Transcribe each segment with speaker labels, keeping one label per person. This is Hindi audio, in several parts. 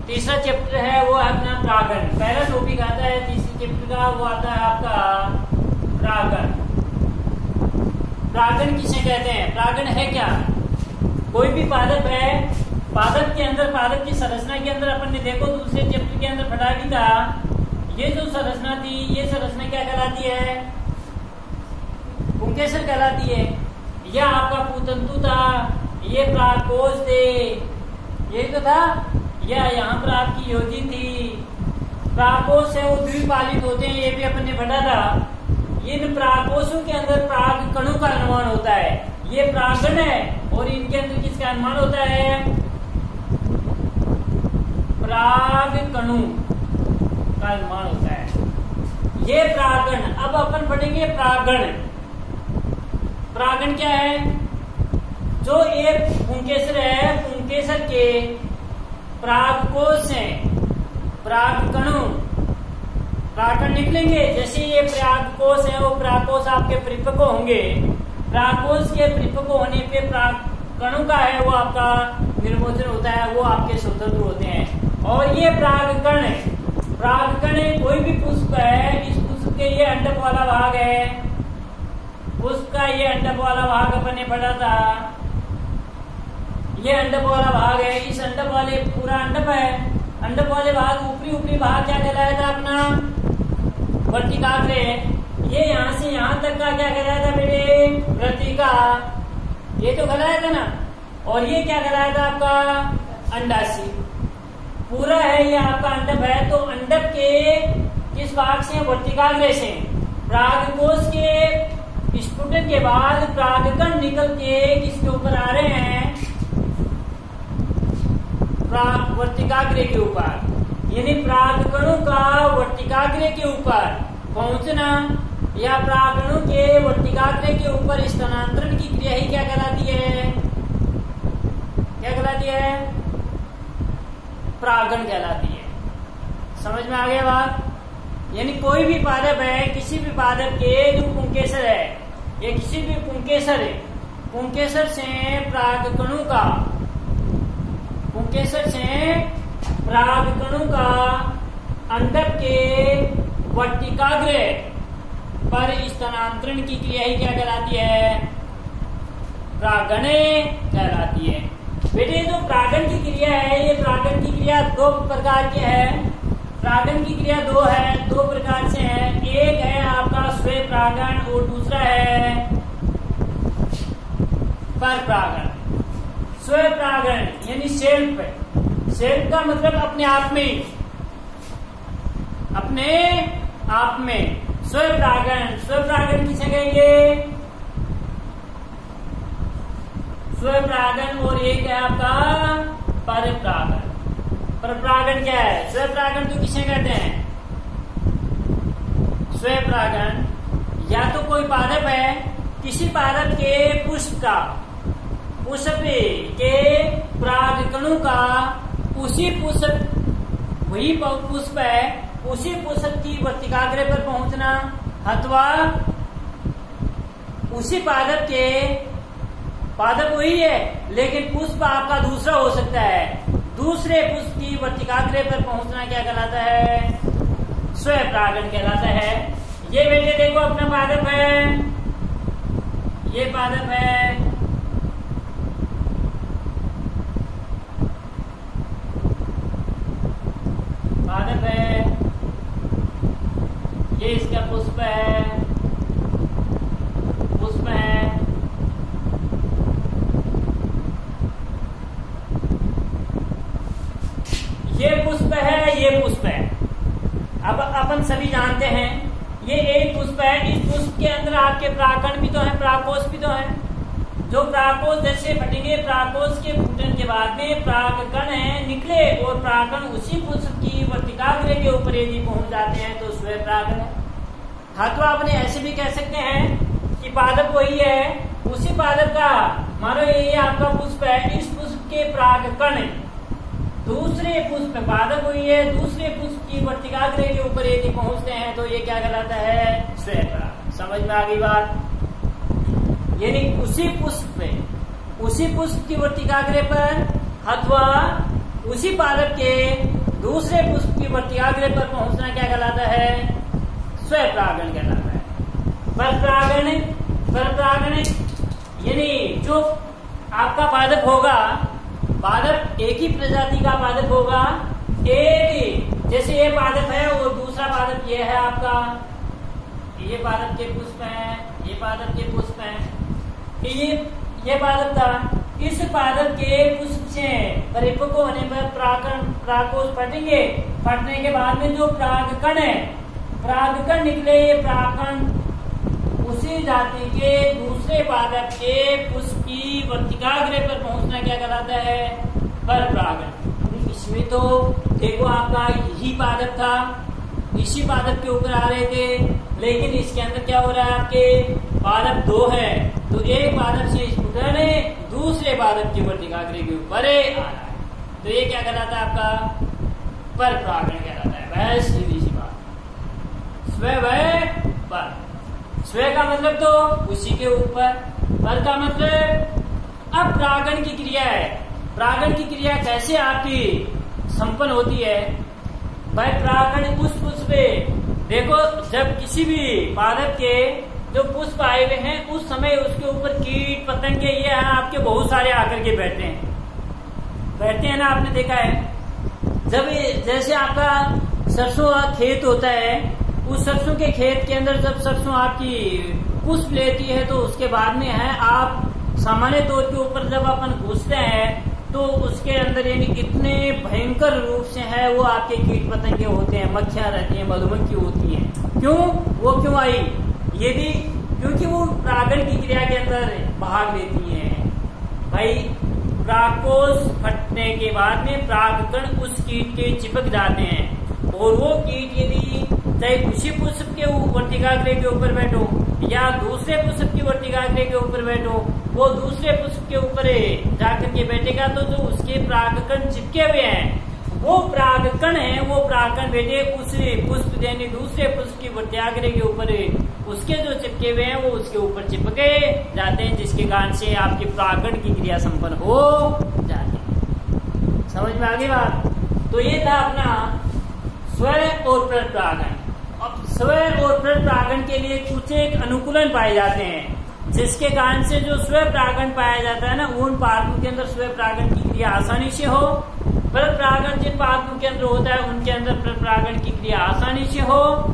Speaker 1: तीसरा चैप्टर है वो है अपना प्रागण। पहला टॉपिक आता है तीसरे चैप्टर का, वो आता है आपका प्रागण। प्रागण किसे कहते हैं? प्रागण है क्या? कोई भी पादप है, पादप के अंदर, पादप की संरचना के अंदर अपन ने देखो दूसरे चैप्टर के अंदर पढ़ा भी था, ये जो संरचना थी, ये संरचना क्या कहलाती है? पुंकेसर कहलाती है। यह आपका पूतंतु था, ये प्राकोष थे, यही तो था। यह यहाँ पर आपकी योजी थी। प्राकोष है वो द्विपालित होते हैं, ये भी अपन ने पढ़ा था। इन प्राकोषों के अंदर प्राग कणों का निर्माण होता है। ये प्रागण है और इनके अंदर किसका निर्माण होता है? प्राग कणों का निर्माण होता है। ये प्रागण। अब अपन पढ़ेंगे प्रागण। प्रागण क्या है? जो एक पुंकेसर है, पुंकेसर के प्रागकोश हैं, प्रागकणों, प्रागकण निकलेंगे। जैसे ये प्रागकोश है, वो प्रागकोश आपके परिपक्व होंगे। प्रागकोश के परिपक्व होने पे प्रागकणों का है वो आपका निर्मोचन होता है, वो आपके स्वतंत्र होते हैं। और ये प्रागकण है, प्रागकण कोई भी पुष्प है, इस पुष्प के ये अंडक वाला भाग है, पुष्प का ये अंडक वाला भाग अपन ने पढ़ा था। ये अंडक वाला भाग है, इस अंडक वाले पूरा अंडक है, अंडक वाले भाग ऊपरी भाग क्या कहलाया था अपना? वर्तिकाग्र। ये यहाँ से यहाँ तक का क्या कहलाया था मेरे? वर्तिका। ये तो कहलाया था ना। और ये क्या कहलाया था आपका? अंडाशय। पूरा है ये आपका अंडक है। तो अंडक के किस भाग से? वर्तिकाग्र से। प्रागकोश के स्फुटन के बाद प्रागकण निकल के किसके ऊपर आ रहे हैं? वर्तिकाग्र के ऊपर। यानी प्रागकणों का वर्तिकाग्र के ऊपर पहुंचना या प्रागकणों के वर्तिकाग्र के ऊपर स्थानांतरण की क्रिया ही क्या कहलाती है? क्या कहलाती है? प्रागण कहलाती है। समझ में आ गया बात? यानी कोई भी पादप है, किसी भी पादप के जो पुंकेसर है, ये किसी भी पुंकेसर है, पुंकेसर से प्रागकणों का, पुंकेसर से प्रागकणों का अंडक के वर्तिकाग्र पर स्थानांतरण की क्रिया ही क्या कहलाती है? प्रागण कहलाती है। बेटे जो प्रागण की क्रिया है, ये प्रागण की क्रिया दो प्रकार की है। प्रागण की क्रिया दो है, दो प्रकार से है। एक है आपका स्वयं प्रागण और दूसरा है पर प्रागण। स्वयं प्रागण यानी सेल्फ। सेल्फ का मतलब अपने आप में, अपने आप में। स्वयं प्रागण, स्वयं प्रागण किसे कहेंगे? स्वयं प्रागण। और एक है आपका पर प्रागण। पर प्रागण क्या है? स्वयं प्रागण तो किसे कहते हैं? स्वयं प्रागण या तो कोई पादप है, किसी पादप के पुष्प का, पुष्प के प्रागकणों का उसी पुष्प, वही पुष्प है, उसी पुष्प की वर्तिकाग्र पर पहुंचना, अथवा उसी पादप के, पादप वही है लेकिन पुष्प आपका दूसरा हो सकता है, दूसरे पुष्प की वर्तिकाग्र पर पहुंचना क्या कहलाता है? स्वयं प्रागण कहलाता है। ये बेटे देखो अपना पादप है, ये पादप है, पादप है, ये इसका पुष्प है, पुष्प है, ये पुष्प है, ये पुष्प है। अब अपन सभी जानते हैं ये एक पुष्प है। इस पुष्प के अंदर आपके प्राकण भी तो है, प्राकोष भी तो है। जो प्राकोष जैसे फटेंगे, प्राकोष के फूटन के बाद में प्रागकण है निकले और प्रागण उसी पुष्प की वर्तिकाग्र के ऊपर यदि पहुंच जाते हैं तो स्वयं प्रागण है। हाँ, तो आपने ऐसे भी कह सकते हैं कि पादप वही है, उसी पादप का, मानो ये आपका पुष्प है, इस पुष्प के प्रागकण दूसरे पुष्प, पादप हुई है, दूसरे पुष्प की वर्तिकाग्र के ऊपर यदि पहुंचते हैं तो ये क्या कहलाता है? स्वयं प्रागण। समझ में आ गई बात? यानी उसी पुष्प की वर्तिकाग्र पर अथवा उसी पादप के दूसरे पुष्प की वर्तिकाग्र पर पहुंचना क्या कहलाता है? स्वपरागण कहलाता है। परपरागण यानी जो आपका पादप होगा, पादप एक ही प्रजाति का पादप होगा, एक जैसे ये पादप है और दूसरा पादप ये है आपका, ये पादप के पुष्प है, ये पादप के पुष्प है, ये पादप था। इस पादप के पुष्प से परिपक्व होने पर प्राकोष फटेंगे। फटने के बाद में जो परागकण है, परागकण निकले, ये परागकण उसी जाति के दूसरे पादप के पुष्प की वर्तिकाग्र पर पहुंचना क्या कहलाता है? परपरागण। इसमें तो देखो आपका यही पादप था, इसी पादप के ऊपर आ रहे थे, लेकिन इसके अंदर क्या हो रहा है? आपके पादप दो है, तो एक पादप से स्फुटन दूसरे पादप की वर्तिकाग्र के ऊपर आ रहा है, तो ये क्या कहलाता है? आपका परपरागण कहलाता है। वह सीधी सी बात। स्व का मतलब तो उसी के ऊपर, पर का मतलब अब परागण की क्रिया है। परागण की क्रिया कैसे आपकी संपन्न होती है? भाई परागण पुष्प पे देखो, जब किसी भी पादप के जो पुष्प आए हुए हैं उस समय उसके ऊपर कीट पतंगे ये है आपके बहुत सारे आकर के बैठते हैं ना, आपने देखा है। जब जैसे आपका सरसों खेत होता है, उस सरसों के खेत के अंदर जब सरसों आपकी पुष्प लेती है तो उसके बाद में है आप सामान्य तौर के ऊपर जब अपन घुसते हैं तो उसके अंदर यानी कितने भयंकर रूप से है वो आपके कीट पतंगे होते हैं, मक्खियां रहती हैं, मधुमक्खी होती हैं। क्यों? वो क्यों आई? ये भी क्योंकि वो परागण की क्रिया के अंदर भाग लेती हैं। भाई परागकोश फटने के बाद में परागकण उस कीट के चिपक जाते हैं, और वो कीट यदि चाहे उसी पुष्प के वर्तिकाग्र के ऊपर बैठो या दूसरे पुष्प की वर्तिकाग्र के ऊपर बैठो, वो दूसरे पुष्प के ऊपर जाकर के बैठेगा तो जो उसके परागकण चिपके हुए हैं वो परागकण है, वो परागकण बैठे उस पुष्प यानी दूसरे पुष्प की वर्तिकाग्र के ऊपर, उसके जो चिपके हुए हैं वो उसके ऊपर चिपके जाते हैं, जिसके कारण से आपके परागण की क्रिया संपन्न हो जाती है। समझ में आ गई बात? तो ये था अपना स्व और परपरागण। अब स्व और परपरागण के लिए कुछ एक अनुकूलन पाए जाते हैं, जिसके कारण से जो स्व परागण पाया जाता है ना, उन पादपों के अंदर स्व परागण की क्रिया आसानी से हो। परपरागण जिन पादपों के अंदर होता है उनके अंदर परपरागण की क्रिया आसानी से हो,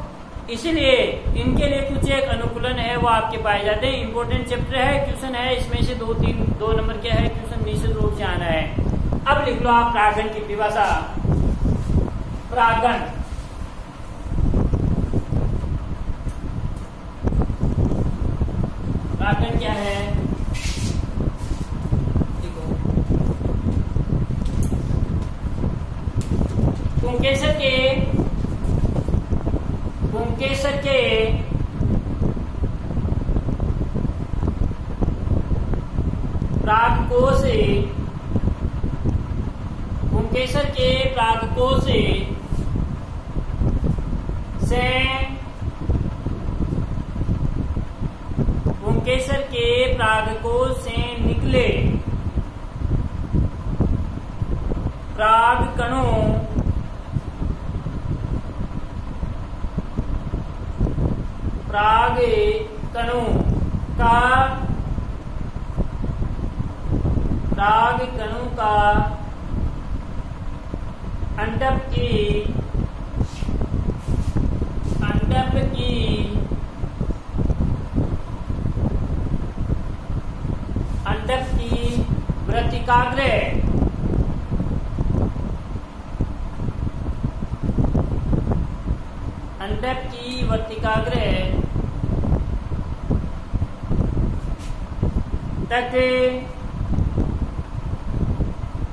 Speaker 1: इसलिए इनके लिए कुछ एक अनुकूलन है वो आपके पाए जाते हैं। इंपोर्टेंट चैप्टर है, क्वेश्चन है इसमें से 2 नंबर के है क्वेश्चन, निश्चित रूप से आना है। अब लिख लो आप परागण की परिभाषा। परागण परागण क्या है? देखो, पुंकेसर के परागकोश से निकले परागकणों का अंडक की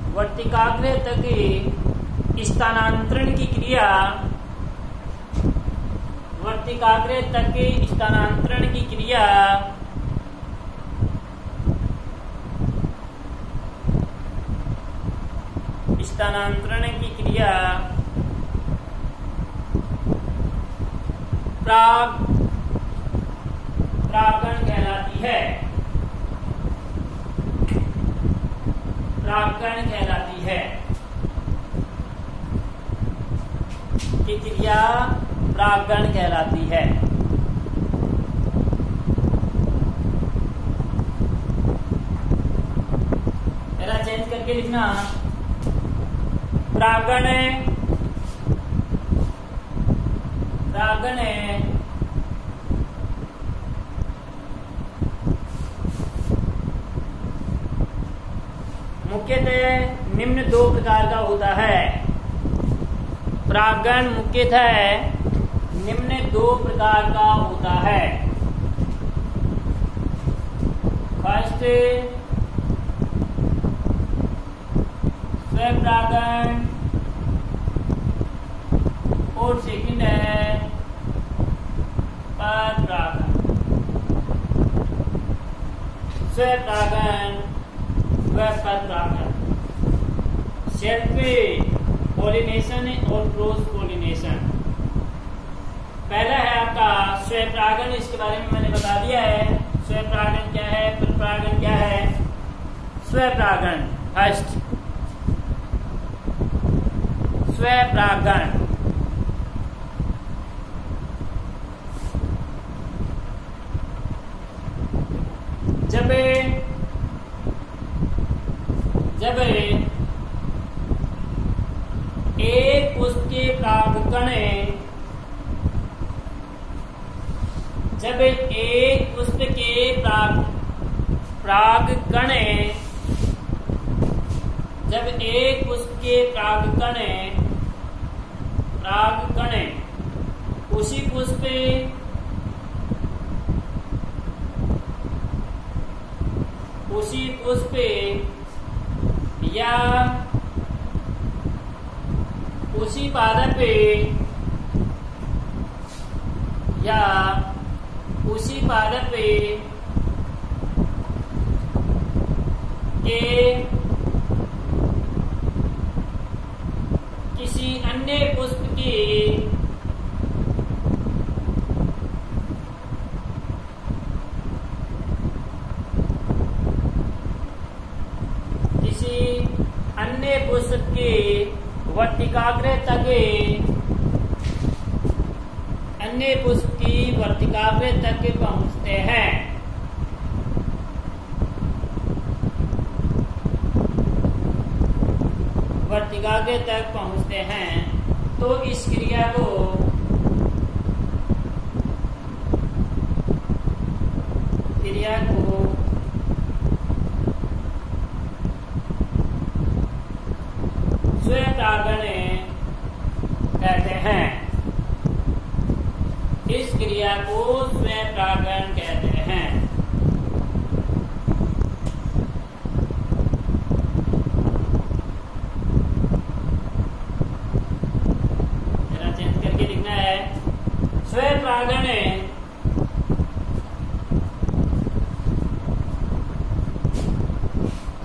Speaker 1: वर्तिकाग्र तक स्थानांतरण की क्रिया परागण कहलाती है। की क्रिया प्रागण कहलाती है। जरा चेंज करके लिखना, प्रागण मुख्यतः निम्न दो प्रकार का होता है। प्रागण मुख्यतः निम्न दो प्रकार का होता है। फर्स्ट स्वपरागण और सेकंड है परपरागण। स्वपरागण व परपरागण, सेल्फ पॉलिनेशन और क्रॉस पॉलिनेशन। पहला है आपका स्वपरागण, इसके बारे में मैंने बता दिया है। स्वपरागण क्या है, परपरागण क्या है। स्वपरागण फर्स्ट, स्वपरागण जब एक पुष्प के परागकण, जब एक पुष्प के परागकण, जब एक पुष्प के परागकण उसी पुष्प या उसी पादप के किसी अन्य पुष्प की वर्तिकाग्र तक, अन्य पुष्प की वर्तिकाग्र तक पहुंचते हैं। वर्तिकाग्र तक पहुंचते हैं तो इस क्रिया को स्वपरागण कहते हैं। इस क्रिया को स्वपरागण कहते हैं। जरा चेंज करके लिखना है,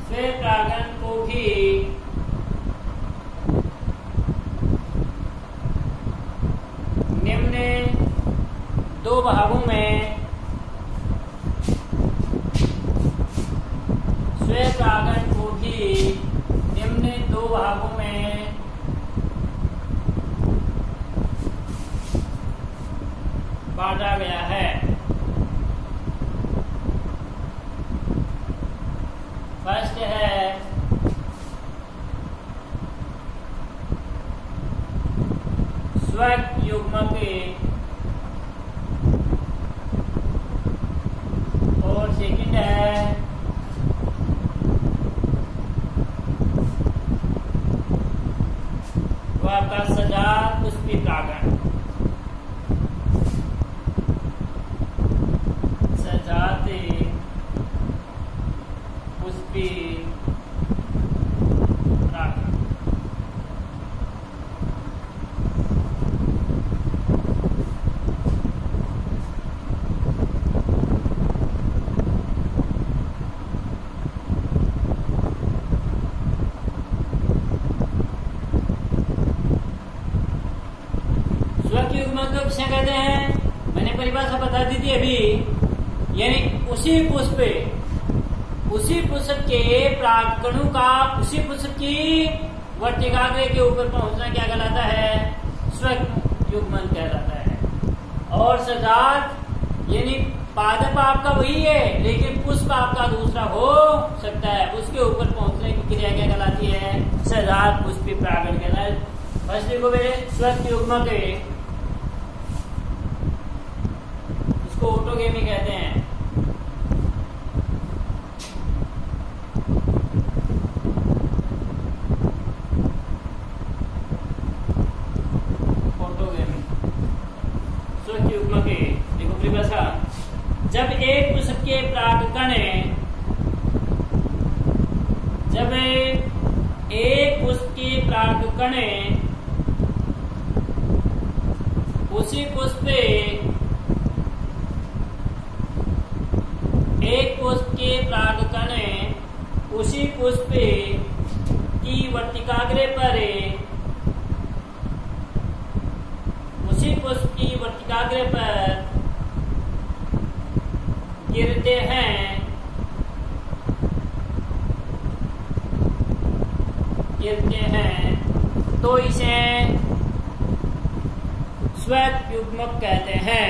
Speaker 1: स्वपरागण को भी दो भागों में स्वपरागण को भी निम्न दो भागों में बांटा गया है। फर्स्ट है स्वयुग्मक और सेकंड है वो आपका सजात पुष्पी परागण। सजात पुष्पी परागण। स्वयुग्मक को किसे कहते हैं, मैंने परिभाषा बता दी थी अभी। यानी उसी पुष्प के परागकणों का उसी पुष्प की वर्तिकाग्र के ऊपर पहुंचना क्या कहलाता है, स्वक युग्मन कहलाता है। और सजात यानी पादप आपका वही है लेकिन पुष्प आपका दूसरा हो सकता है, उसके ऊपर पहुंचने की क्रिया क्या कहलाती है? सजात पुष्पी परागण कहलाता है। फर्स्ट देखो मेरे स्वक युग्मक इसको ऑटोगेमी कहते हैं। देखो परिभाषा, जब एक पुष्प के परागकण उसी पुष्प की वर्तिकाग्र पर गिरते हैं तो इसे स्वक युग्मक कहते हैं।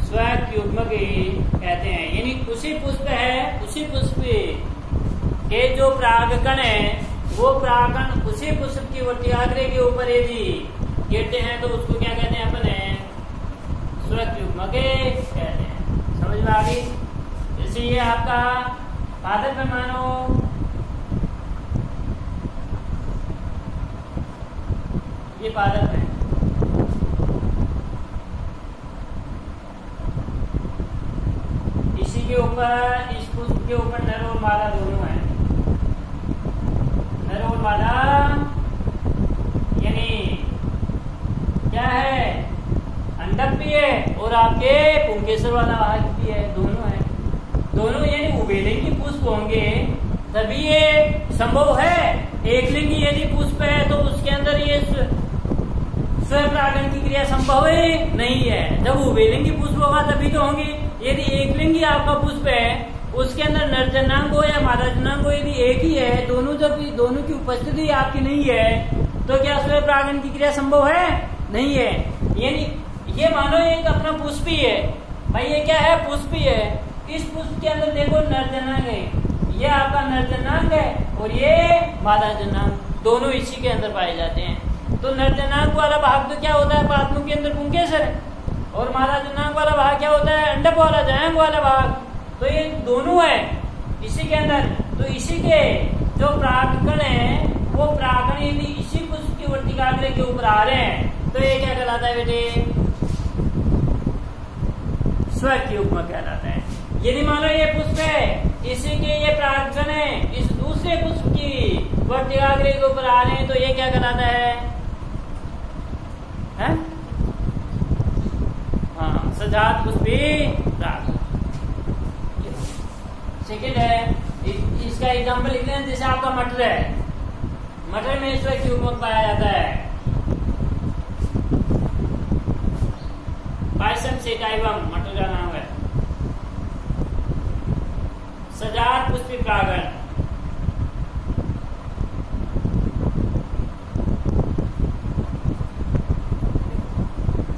Speaker 1: स्वक युग्मक कहते हैं यानी उसी पुष्प के जो परागकण है वो परागकण उसी पुष्प की वर्तिकाग्र के ऊपर यदि गिरते हैं तो उसको क्या कहते हैं? अपने स्वक युग्मक कहते हैं। समझ में आ गई? जैसे ये आपका पादप है, मानो ये पादप है, इसी के ऊपर इस पुष्प के ऊपर नर और मादा दोनों है। नर और मादा यानी क्या है? अंडक भी है और आपके पुंकेसर वाला भाग भी है, दोनों है। दोनों यानी उभयलिंगी पुष्प होंगे तभी ये संभव है। एक लिंगी यदि पुष्प है तो उसके अंदर ये स्वपरागण की क्रिया संभव नहीं है। जब उभयलिंगी पुष्प होगा तभी तो होंगी। यदि एक लिंगी आपका पुष्प है उसके अंदर नर जनांग हो या मादा जनांग हो, यदि एक ही है, दोनों की उपस्थिति आपकी नहीं है तो क्या स्वपरागण की क्रिया संभव है? नहीं है। यानी ये मानो एक अपना पुष्प ही है भाई, ये क्या है? पुष्प ही है। इस पुष्प के अंदर देखो नर जनांग है, ये आपका नर जनांग है और ये मादा जनांग, दोनों इसी के अंदर पाए जाते हैं। तो नर जनांग वाला भाग तो क्या होता है? पादपों के अंदर पुंकेसर है और मादा जनांग वाला भाग क्या होता है? अंडक वाला, जनांग वाला भाग। तो ये दोनों है इसी के अंदर। तो इसी के जो परागकण है वो परागकण यदि इसी पुष्प की वर्तिकाग्र के ऊपर आ रहे हैं तो ये क्या कहलाता है बेटे? स्वक युग्मक कहलाता है। यदि मानो ये पुष्प है, इसी के ये परागकण है इस दूसरे पुष्प की वर्तिकाग्र के ऊपर आ रहे हैं तो ये क्या कहलाता है? हाँ, सजात पुष्पी परागकण। सेकेंड है, इसका एग्जाम्पल लिखते हैं। जैसे आपका मटर है, मटर में स्वक युग्मक पाया जाता है। पायसम सेटाइवम मटर का नाम है। सजात पुष्पी परागण,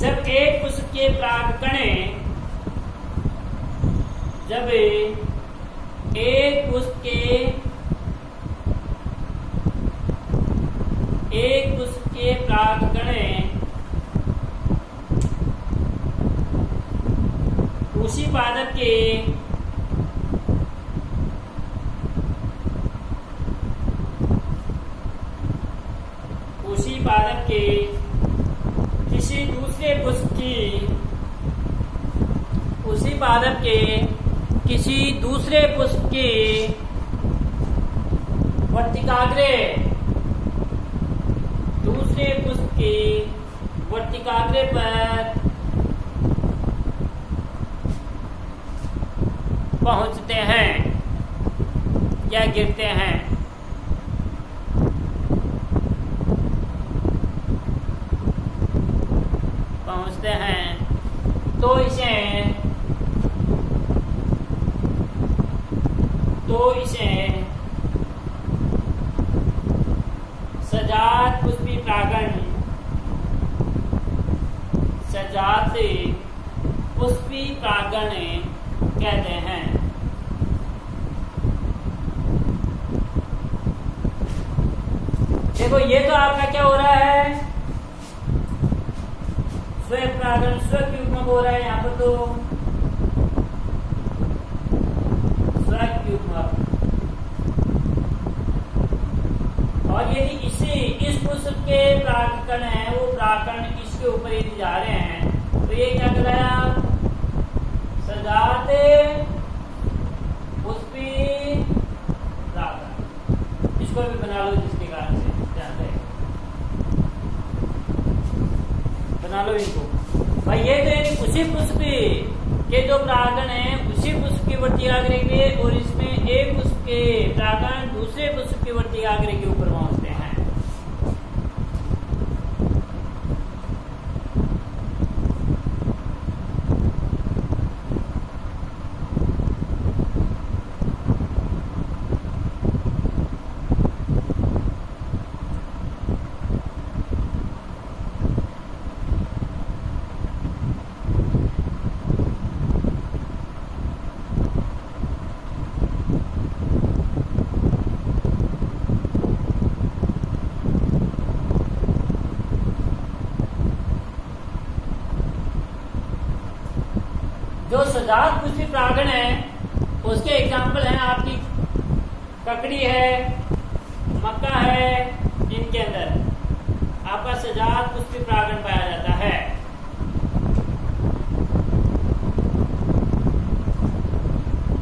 Speaker 1: जब एक पुष्प के परागकण जब एक पुष्प के परागकण उसी पादप के किसी दूसरे पुष्प की उसी पादप के किसी दूसरे पुष्प की वर्तिकाग्र दूसरे पुष्प की वर्तिकाग्र पर पहुंचते हैं या गिरते हैं। पहुंचते हैं तो तो इसे सजात पुष्पी प्रागण, सजात पुष्पी प्रागण कहते हैं। देखो ये तो आपका क्या हो रहा है, स्व प्रागण स्वयुग्मक हो रहा है यहाँ पर, तो स्वयुग्मक। और यदि इस पुष्प के प्राकरण है वो प्राकरण इसके ऊपर यदि जा रहे हैं तो ये क्या कहलाया, सजाते पुष्पी प्राकरण। इसको भी बना लो जिसके कारण से ध्यान रहे, बना लो इनको भाई। ये तो उसी पुष्प के जो प्राकरण है उसी पुष्प की वर्तिका करेंगे और इसमें एक पुष्प के प्राकरण दूसरे पुष्प की वर्तिका के ऊपर पहुंचते हैं। जो सजात पुष्पी प्रागण है उसके एग्जाम्पल हैं आपकी ककड़ी है, मक्का है, इनके अंदर आपका सजात पुष्पी प्रागण पाया जाता है।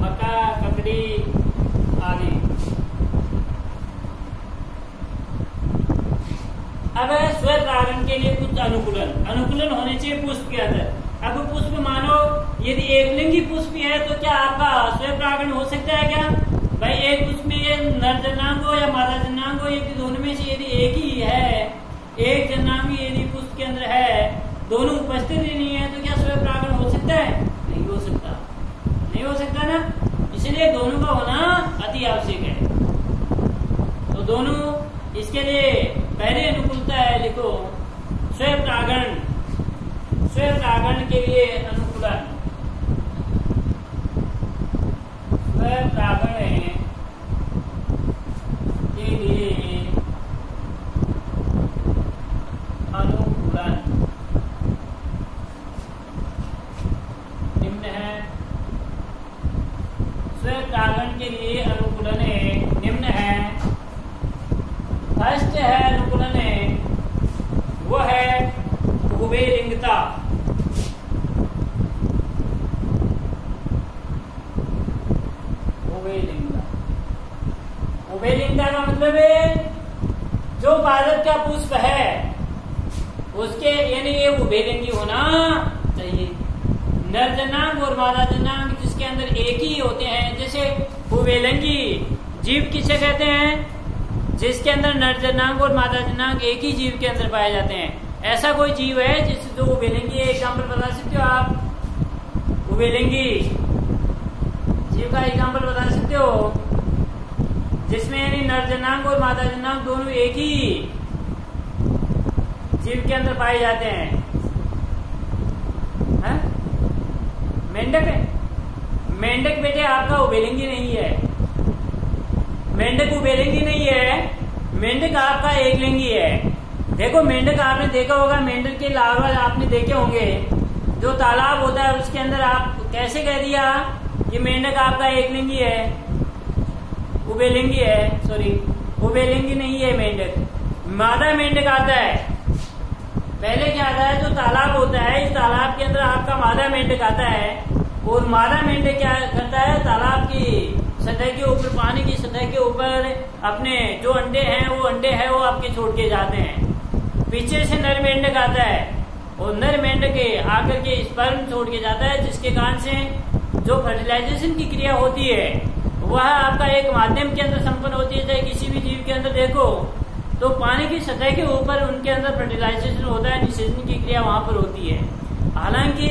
Speaker 1: मक्का, ककड़ी आदि। अब स्व प्रागण के लिए कुछ अनुकूलन होने चाहिए पुष्प के अंदर। अब पुष्प मानो यदि एकलिंगी पुष्प है तो क्या आपका स्व प्रागण हो सकता है क्या भाई? एक पुष्प में ये नर जन्नांग हो या मादा जन्नांग हो, यदि दोनों में से यदि एक ही है, एक जन्नांग यदि पुष्प के अंदर है, दोनों उपस्थित ही नहीं है तो क्या स्व प्रागण हो सकता है? नहीं हो सकता, नहीं हो सकता ना। इसलिए दोनों का होना अति आवश्यक है। तो दोनों इसके लिए पहले अनुकूलता है, लिखो स्व प्रागण, स्व प्रागण के लिए अनुकूलन, स्व प्रागण के लिए अनुकूलन निम्न है। स्व प्रागण के लिए अनुकूलन निम्न है। फर्स्ट है अनुकूलन वो है उभयलिंगता। उभयलिंगता का मतलब है जो पादप का पुष्प है उसके यानी ये उभयलिंगी होना चाहिए। नर जन्नांग और मादा जन्नांग जिसके अंदर एक ही होते हैं, जैसे उभयलिंगी जीव किसे कहते हैं? जिसके अंदर नर जन्नांग और मादा जन्नांग एक ही जीव के अंदर पाए जाते हैं। ऐसा कोई जीव है जिस जो उभयलिंगी है? एग्जाम्पल बता सकते हो आप? उभयलिंगी जीव का एग्जाम्पल बता सकते हो जिसमें यानी नर जन्नांग और मादा जन्नांग दोनों एक ही जीव के अंदर पाए जाते हैं? मेंढक है? मेंढक बेटे आपका उभयलिंगी नहीं है। मेंढक उभयलिंगी नहीं है, मेंढक आपका एकलिंगी है। देखो मेंढक आपने देखा होगा, मेंढक के लार्वा आपने देखे होंगे, जो तालाब होता है उसके अंदर। आप कैसे कह दिया कि मेंढक आपका एकलिंगी है? उभयलिंगी है, सॉरी उभयलिंगी नहीं है मेंढक। मादा मेंढक आता है, पहले क्या आता है? जो तालाब होता है, इस तालाब के अंदर आपका मादा मेंढक आता है और मादा मेंढक क्या करता है? तालाब की सतह के ऊपर, पानी की सतह के ऊपर अपने जो अंडे हैं वो आपके छोड़ के जाते हैं। पीछे से नर मेंढक आता है और नर मेंढक आकर के स्पर्म छोड़ के जाता है, जिसके कारण से जो फर्टिलाइजेशन की क्रिया होती है वह आपका एक माध्यम के अंदर संपन्न होती है। चाहे किसी भी जीव के अंदर देखो तो पानी की सतह के ऊपर उनके अंदर फर्टिलाइजेशन होता है, निषेचन की क्रिया वहां पर होती है। हालांकि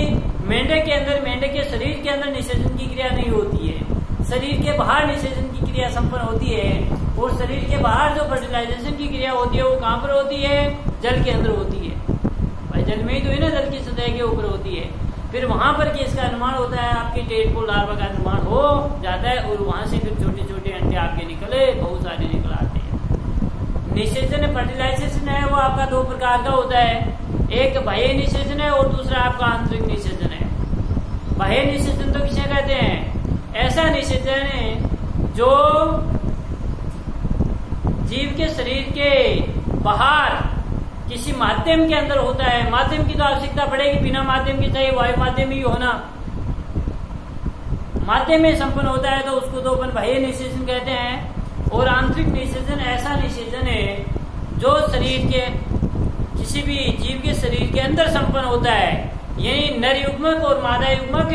Speaker 1: मेंढक के अंदर, मेंढक के शरीर के अंदर निषेचन की क्रिया नहीं होती है, शरीर के बाहर निषेचन की क्रिया संपन्न होती है, और शरीर के बाहर जो फर्टिलाइजेशन की क्रिया होती है वो कहाँ पर होती है? जल के अंदर होती है। भाई जल में ही तो है ना, जल की सतह के ऊपर होती है। फिर वहां पर केस का निर्माण होता है, आपके टेडपोल लार्वा का निर्माण हो जाता है, और वहां से फिर छोटे छोटे अंडे आपके निकले बहुत सारे निकल आते हैं। निषेचन फर्टिलाइजेशन है वो आपका दो प्रकार का होता है, एक बाह्य निषेचन है और दूसरा आपका आंतरिक निषेचन है। बाह्य निषेचन तो किसे कहते हैं? ऐसा निषेचन है जो जीव के शरीर के बाहर किसी माध्यम के अंदर होता है। माध्यम की तो आवश्यकता पड़ेगी, बिना माध्यम के चाहे वायु माध्यम ही होना, माध्यम में संपन्न होता है तो उसको तो अपन बाह्य निषेचन कहते हैं। और आंतरिक निषेचन ऐसा निषेचन है जो शरीर के किसी भी जीव के शरीर के अंदर संपन्न होता है, यानी नर युग्मक और मादा युग्मक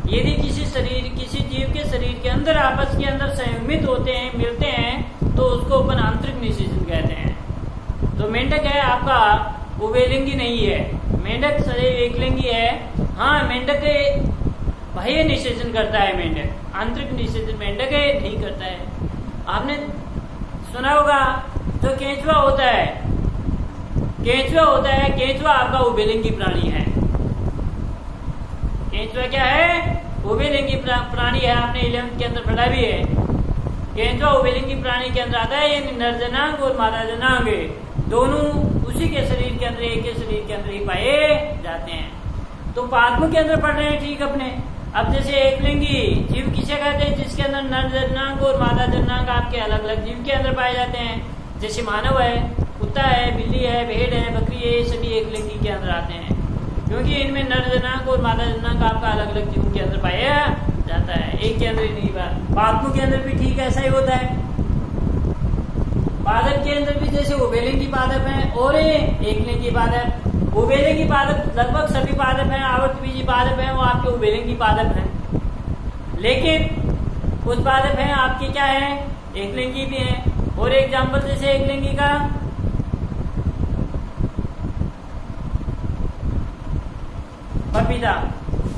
Speaker 1: यदि किसी जीव के शरीर के अंदर आपस के अंदर संयुग्मित होते हैं, मिलते हैं, तो उसको अपन आंतरिक निषेचन कहते हैं। तो मेंढक है आपका उभयलिंगी नहीं है, मेंढक शरीर एकलिंगी है। हाँ, मेंढक बाह्य निषेचन करता है, मेंढक आंतरिक निषेचन मेंढक नहीं करता है। आपने सुना होगा जो केंचुआ होता है, केंचुआ आपका उभयलिंगी प्राणी है। केंचुआ क्या है? उभयलिंगी प्राणी है। आपने 11th के अंदर पढ़ा भी है। केंचुआ उभयलिंगी प्राणी के अंदर आता है, यानी नर जनांग और मादा जनांग दोनों उसी के शरीर के अंदर, एक के शरीर के अंदर ही पाए जाते हैं। तो पादमों के अंदर पढ़ रहे हैं ठीक अपने। अब जैसे एकलिंगी जीव किसे कहते हैं? जिसके अंदर नर जनांग और मादा जनांग आपके अलग अलग जीव के अंदर पाए जाते हैं। जैसे मानव है, कुत्ता है, बिल्ली है, भेड़ है, बकरी है, ये सभी एकलिंगी के अंदर आते हैं, क्योंकि इनमें नर जनांग और मादा जनांग आपका अलग अलग जीवों के अंदर पाया जाता है, एक के अंदर ही नहीं। पादमों के अंदर भी ठीक ऐसा ही होता है। पादप के अंदर भी जैसे उभयलिंगी पादप है और एकलिंगी पादप। उभयलिंगी पादप लगभग सभी पादप हैं, आवर्तबीजी पादप हैं, वो आपके उभयलिंगी पादप हैं। लेकिन कुछ पादप हैं आपके क्या है? एकलिंगी भी हैं। और एग्जाम्पल जैसे एकलिंगी का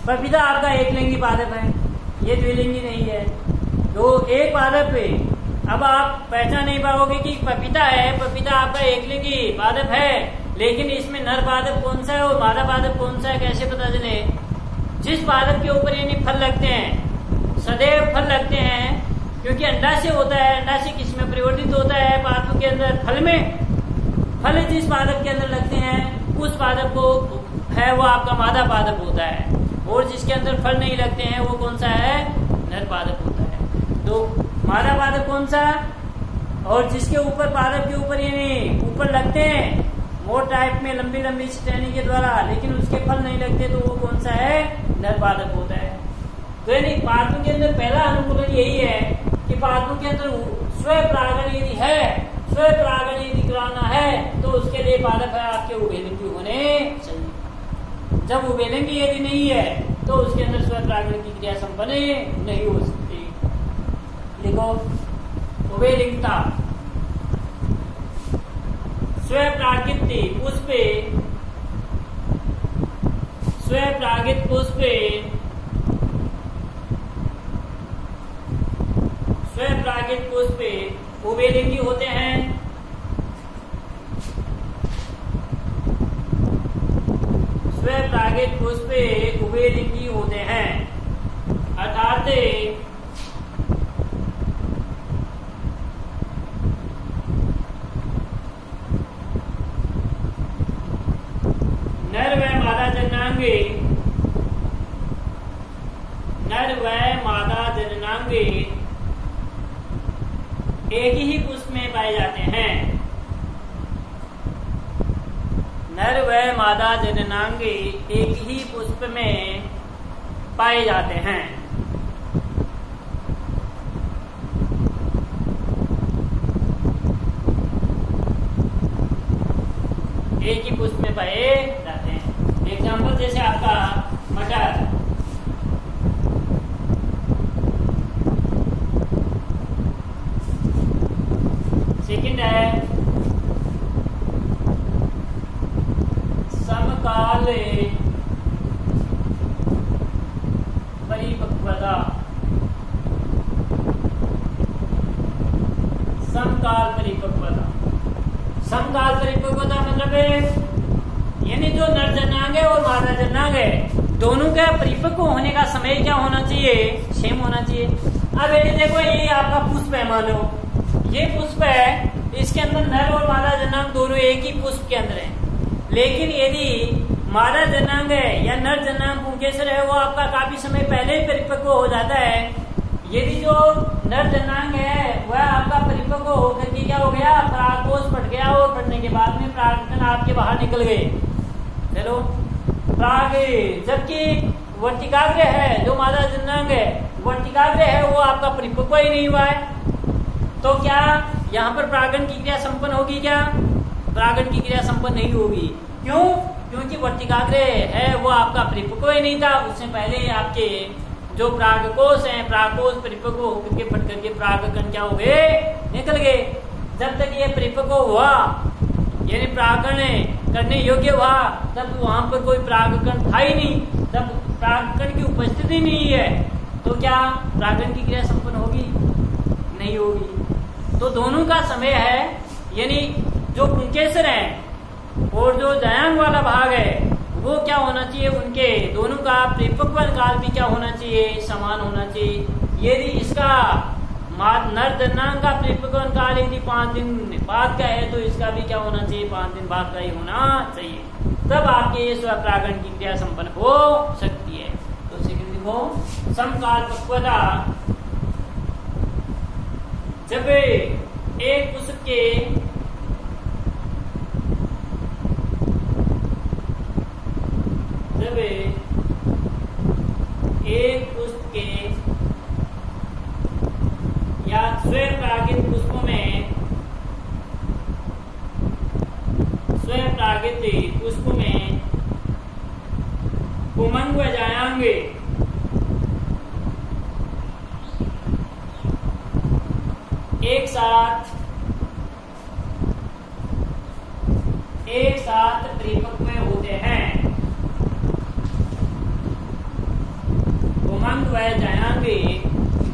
Speaker 1: पपीता आपका एकलिंगी पादप है, ये द्विलिंगी नहीं है। तो एक पादप पे अब आप पहचान नहीं पाओगे कि पपीता है, पपीता आपका एकलिंगी पादप है, लेकिन इसमें नर पादप कौन सा है और मादा पादप कौन सा है कैसे पता चले? जिस पादप के ऊपर यानी फल लगते हैं, सदैव फल लगते हैं, क्योंकि अंडाशय होता है। अंडाशय किसमें परिवर्तित होता है? पादप के अंदर फल में। फल जिस पादप के अंदर लगते हैं उस पादप को है वो आपका मादा पादप होता है, और जिसके अंदर फल नहीं लगते हैं वो कौन सा है? नर पादप होता है। तो मादा पादप कौन सा? और जिसके ऊपर पादप के ऊपर यानी ऊपर लगते हैं मोर टाइप में लंबी लंबी टहनी के द्वारा, लेकिन उसके फल नहीं लगते, तो वो कौन सा है? नर पादप होता है। तो यानी पादपों के अंदर पहला अनुकूलन यही है कि पादपों के अंदर स्वपरागण यदि है, स्वपरागण यदि कराना है तो उसके लिए पादप है आपके उभयलिंगी होने चाहिए। जब उभयलिंगी यदि नहीं है तो उसके अंदर स्वपरागण की क्रिया संपन्न नहीं हो सकती। देखो उभयलिंगता स्वपरागित पुष्पे, स्वपरागित पुष्पे स्वपरागित पुष्पे उभयलिंगी होते हैं। स्वपरागित पुष्पे उभयलिंगी होते हैं, अर्थात नर व मादा जननांगे, नर व मादा जननांगे एक ही पुष्प में पाए जाते हैं। नर व मादा जननांगे एक ही पुष्प में पाए जाते हैं। एक ही पुष्प में पाए जाते हैं। एग्जाम्पल जैसे आपका मटर, सेकंड है समकाल परिपक्वता, परिपक्वता मतलब यानी जो नर जननांग है और मादा जननांग है दोनों का परिपक्व होने का समय क्या होना चाहिए, सेम होना चाहिए। अब ये देखो ये आपका पुष्प है, मान लो ये पुष्प है, इसके अंदर नर और मादा जननांग दोनों एक ही पुष्प के अंदर है। लेकिन यदि मादा जननांग है या नर जननांग पुंकेसर है वो आपका काफी समय पहले ही परिपक्व हो जाता है। यदि जो नर जननांग है वह आपका परिपक्व होकर के क्या हो गया, परागकोश फट गया और फटने के बाद में परागकण आपके बाहर निकल गए। चलो पराग, जबकि वर्तिकाग्र है जो मादा जननांग है, वर्तिकाग्र है वो आपका परिपक्व ही नहीं हुआ है, तो क्या यहाँ पर परागण की क्रिया संपन्न होगी? क्या परागण की क्रिया संपन्न नहीं होगी? क्यों? क्योंकि वर्तिकाग्र है वो आपका परिपक्व ही नहीं था, उससे पहले ही आपके जो परागकोश हैं, परागकोश परिपक्व होकर के फट करके परागकण क्या हो गए, निकल गए। जब तक ये परिपक्व हुआ यानी परागण करने योग्य हुआ तब वहां पर कोई परागकण था ही नहीं, तब परागकण की उपस्थिति नहीं है, तो क्या परागण की क्रिया संपन्न होगी? नहीं होगी। तो दोनों का समय है, यानी जो पुंकेसर है और जो जयांग वाला भाग है वो क्या होना चाहिए, उनके दोनों का परिपक्व काल भी क्या होना चाहिए, समान होना चाहिए। यदि इसका नर जननांग का परिपक्व काल यदि 5 दिन बाद का है तो इसका भी क्या होना चाहिए, 5 दिन बाद का ही होना चाहिए, तब आपके स्वपरागण की क्रिया संपन्न हो सकती है। तो देखो समकाल पक्वता, जब एक पुष्प के या स्वयं परागित पुष्पों में पुमंग व जायांग एक साथ परिपक्व होते हैं। पुमंग व जायांग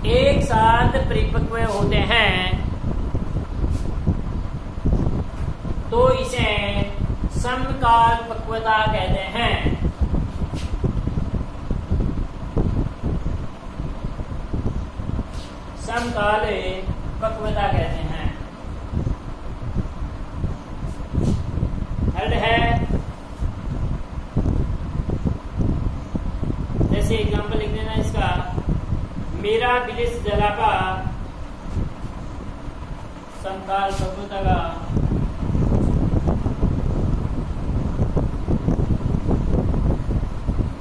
Speaker 1: एक साथ परिपक्व होते हैं तो इसे समकाल पक्वता कहते हैं। समकाल पक्वता कहते हैं। हल है, जैसे एग्जांपल लिख देना इसका, मेरा बिलिस जलापा समकाल पक्वता का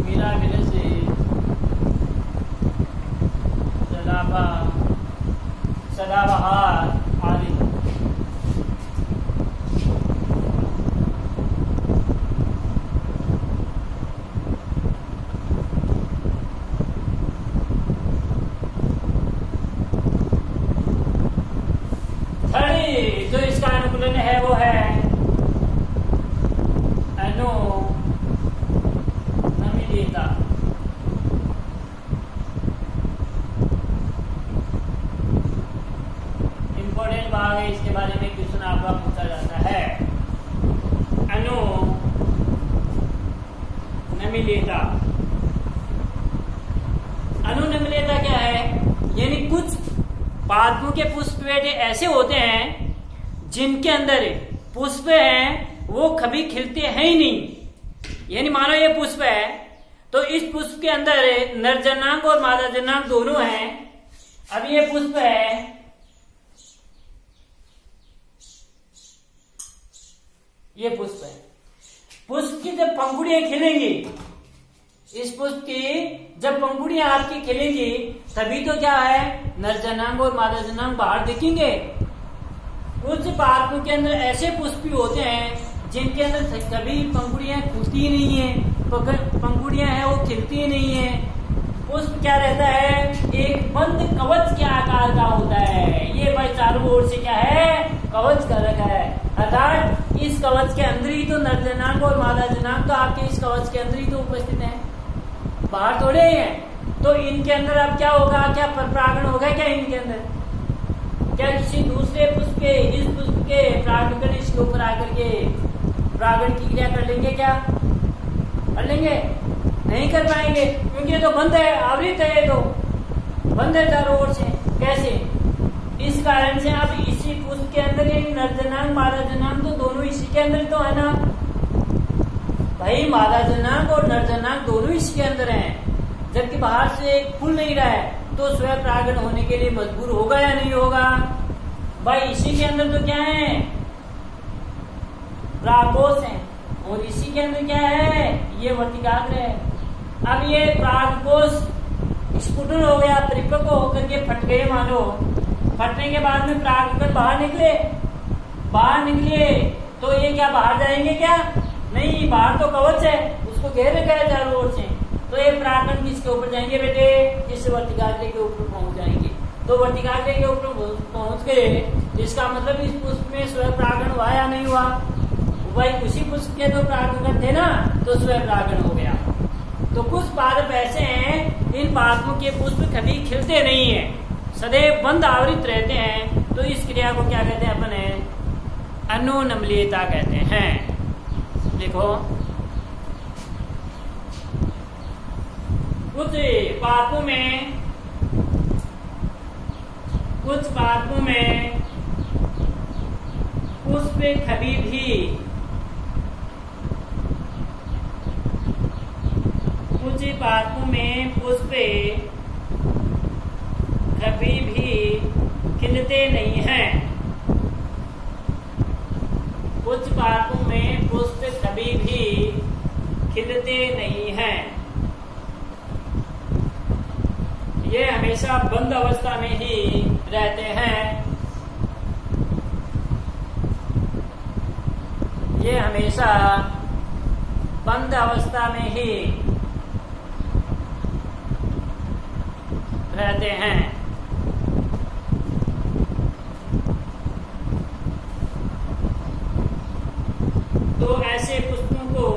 Speaker 1: मेरा बिलिस जलापा सदाबहार आदि। जो इसका अनुकूलन है वो है अनुनमिलिता। इंपॉर्टेंट भाग है, इसके बारे में क्वेश्चन आपका पूछा जाता है। अनुनमिलिता, अनुनमिलिता क्या है, यानी कुछ पादपों के पुष्प ऐसे होते हैं जिनके अंदर पुष्प हैं वो कभी खिलते हैं ही नहीं। यानी मानो ये पुष्प है तो इस पुष्प के अंदर नर जननांग और मादा जननांग दोनों हैं। अब ये पुष्प है, ये पुष्प है, पुष्प की जब पंखुड़ियां खिलेंगी, इस पुष्प की जब पंखुड़ियां आपकी खिलेंगी तभी तो क्या है, नर जननांग और मादा जननांग बाहर दिखेंगे। कुछ पादपों के अंदर ऐसे पुष्प भी होते हैं जिनके अंदर कभी पंखुड़ियां खुलती नहीं है, पंखुड़ियां हैं वो खिलती नहीं है। पुष्प क्या रहता है, एक बंद कवच के आकार का होता है। ये भाई चारों ओर से क्या है, कवच कर रखा है, अर्थात इस कवच के अंदर ही तो नर जननांग और मादा जननांग तो आपके इस कवच के अंदर ही तो उपस्थित है, बाहर थोड़े ही है। तो इनके अंदर अब क्या होगा, क्या परागण होगा क्या इनके अंदर, क्या किसी दूसरे पुष्प के, इस पुष्प के परागकण इसके ऊपर आकर के परागण की क्रिया कर लेंगे क्या? कर लेंगे? नहीं कर पाएंगे, क्योंकि ये तो बंद है, आवृत है, ये तो बंद है चारों ओर से। कैसे? इस कारण से अब इसी पुष्प के अंदर ये नर जनांग मादा जनांग तो दोनों इसी के अंदर तो है ना भाई, मादा जनांग और नर जनांग दोनों इसी के अंदर हैं। जबकि बाहर से खुल नहीं रहा है तो स्वयं परागण होने के लिए मजबूर होगा या नहीं होगा? भाई इसी के अंदर तो क्या है? परागकोश है, और इसी के अंदर क्या है? ये वर्तिकाग्र है। अब ये परागकोश स्फुटन हो गया, परिपक्व होकर के फट गए, मानो फटने के बाद में परागकण बाहर निकले, तो ये क्या बाहर जाएंगे क्या? नहीं, बाहर तो कवच है, उसको घेर रखा है चारों ओर से। तो ये परागकण किसके ऊपर जाएंगे बेटे? इस वर्तिकाग्र के ऊपर पहुंच जाएंगे। तो वर्तिकाग्र के ऊपर पहुंच गए, इसका मतलब इस पुष्प में स्वयं परागण हुआ या नहीं हुआ? भाई उसी पुष्प के तो परागकण थे ना, तो स्वयं परागण हो गया। तो कुछ पादप ऐसे हैं, इन पादपों के पुष्प कभी खिलते नहीं है, सदैव बंद आवृत रहते हैं। तो इस क्रिया को क्या कहते हैं अपन? अनुनम्लीयता कहते हैं। देखो, कुछ पादपों में पुष्प कभी भी खिलते नहीं हैं। कुछ पादपों में पुष्प कभी भी खिलते नहीं हैं। ये हमेशा बंद अवस्था में ही रहते हैं। ये हमेशा बंद अवस्था में ही रहते हैं। तो ऐसे पुष्पों को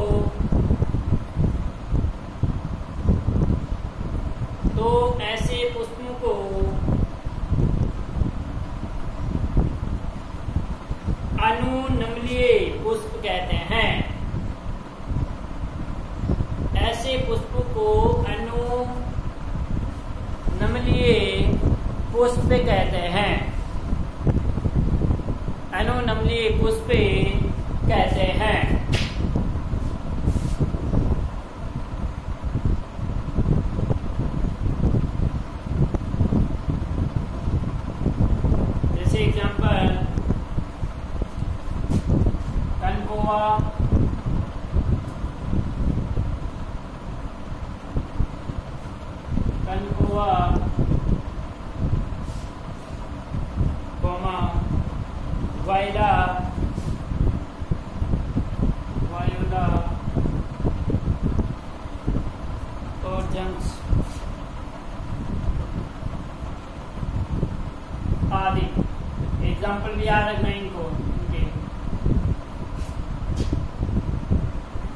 Speaker 1: अनुनम्लीय पुष्प कहते हैं। ऐसे पुष्पों को अनुनम्लीय पुष्प कहते हैं। अनुनम्लीय पुष्प कहते हैं। जैसे एग्जांपल कनकोवा, वायोला और जंक्स आदि एग्जाम्पल भी याद रखना इनको।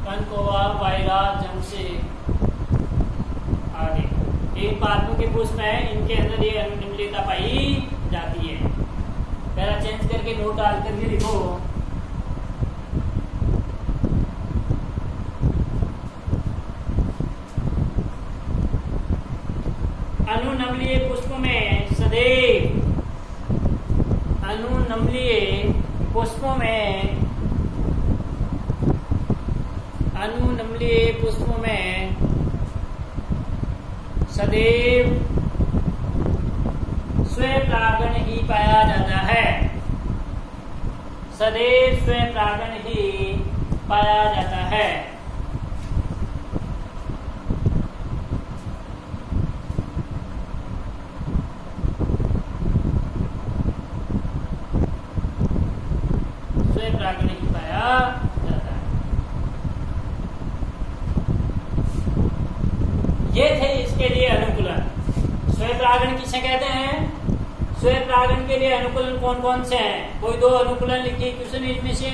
Speaker 1: कनकोवा, वायरा, जंक्से आदि इन पादपों के पुष्प है, इनके अंदर ये अनुनम्लीयता पाई जाती है। पहला चेंज करके नोट डाल करके लिखो। अनुनम्लीय पुष्पों में सदैव स्वयं परागण ही पाया जाता है। सदैव स्वयं परागण ही पाया जाता है। स्वयं परागण ही पाया जाता है। ये थे इसके लिए अनुकूलन। स्वयं परागण किसे कहते हैं? स्वयं परागण के लिए अनुकूलन कौन कौन से हैं? कोई दो अनुकूलन लिखिए क्वेश्चन, इसमें से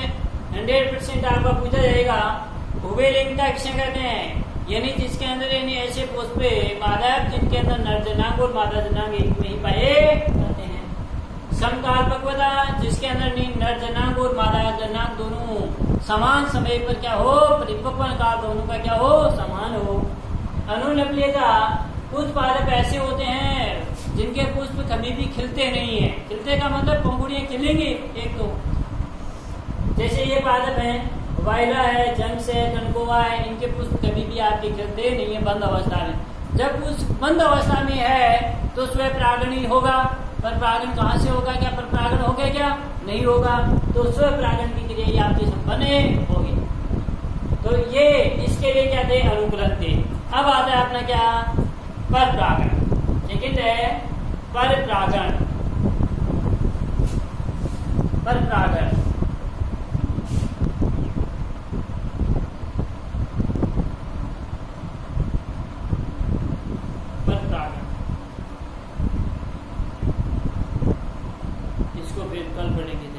Speaker 1: 100% आपका पूछा जाएगा। उभयलिंगता किसे कहते हैं? यानी जिसके अंदर यानी ऐसे पुष्प मादा जिनके अंदर नर जनांग और मादा जनांग एक में ही पाए जाते हैं। समकाल पक्वता जिसके अंदर नर जनांग और मादा जनांग दोनों समान समय पर क्या हो, परिपक्वन काल दोनों का क्या हो, समान हो। अनुनप्रियता कुछ पादप ऐसे होते हैं जिनके पुष्प कभी भी खिलते नहीं है। खिलते का मतलब पंखुड़ियां खिलेंगी एक तो, जैसे ये पादप है, वायला है, जंक्स है, कनकोवा है, इनके पुष्प कभी भी आपके खिलते नहीं है बंद अवस्था में। जब पुष्प बंद अवस्था में है तो स्वयं परागण ही होगा। पर परागण कहाँ से होगा, क्या पर परागण होगा, क्या नहीं होगा, तो स्वयं परागण की क्रिया आपकी संपन्न होगी। तो ये इसके लिए क्या थे, अनुकूलन थे। अब आता है अपना क्या, पर परागण। ठीक है, पर परागण, पर परागण इसको फिर कल पढ़ेंगे।